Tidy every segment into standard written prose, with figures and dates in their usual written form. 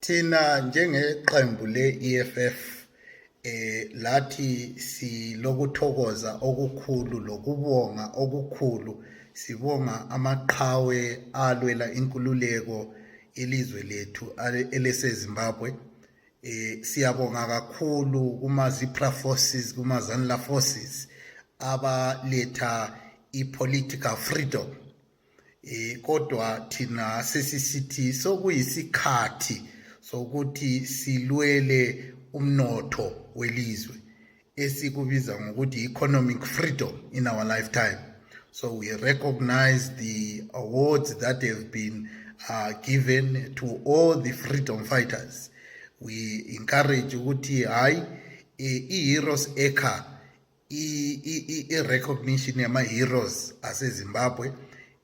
Thina njengeqembu le-EFF lathi silokuthokoza okukhulu lokubonga okukhulu sibonga amaqhawe alwela inkululeko ilizwe lethu eleseZimbabwe. Siyabonga kakhulu kuma-Zipra forces, kuma-Zanla forces abaletha i-political freedom. Kodwa thina sesisithi sokuyisikhathi sokuthi silwele umnotho welizwe esikubiza ngokuthi economic freedom in our lifetime. So we recognize the awards that have been given to all the freedom fighters. We encourage ukuthi hayi i-Heroes Acre i-recognition yama-heroes aseZimbabwe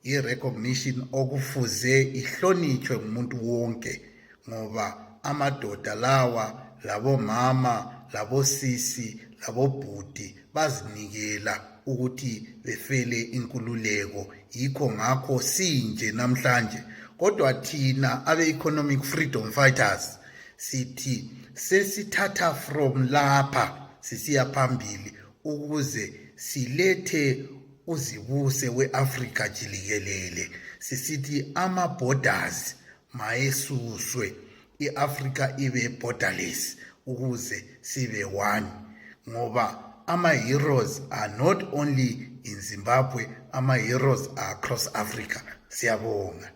i-recognition okufuze ihlonitshwe ngumuntu wonke, ngoba amadoda lawa, labo mama, labo sisi, labo bhuti bazinikela ukuthi befele inkululeko. Yikho ngakho sinje namhlanje. Kodwa thina abe-economic freedom fighters sithi sesithatha from lapha sisiya phambili ukuze silethe uzibuse we-Afrika jilikelele. Sisithi ama-borders mayesuswe, i-Afrika ibe borderless ukuze sibe one, ngoba ama-heroes are not only in Zimbabwe, ama-heroes are across Africa. Siyabonga.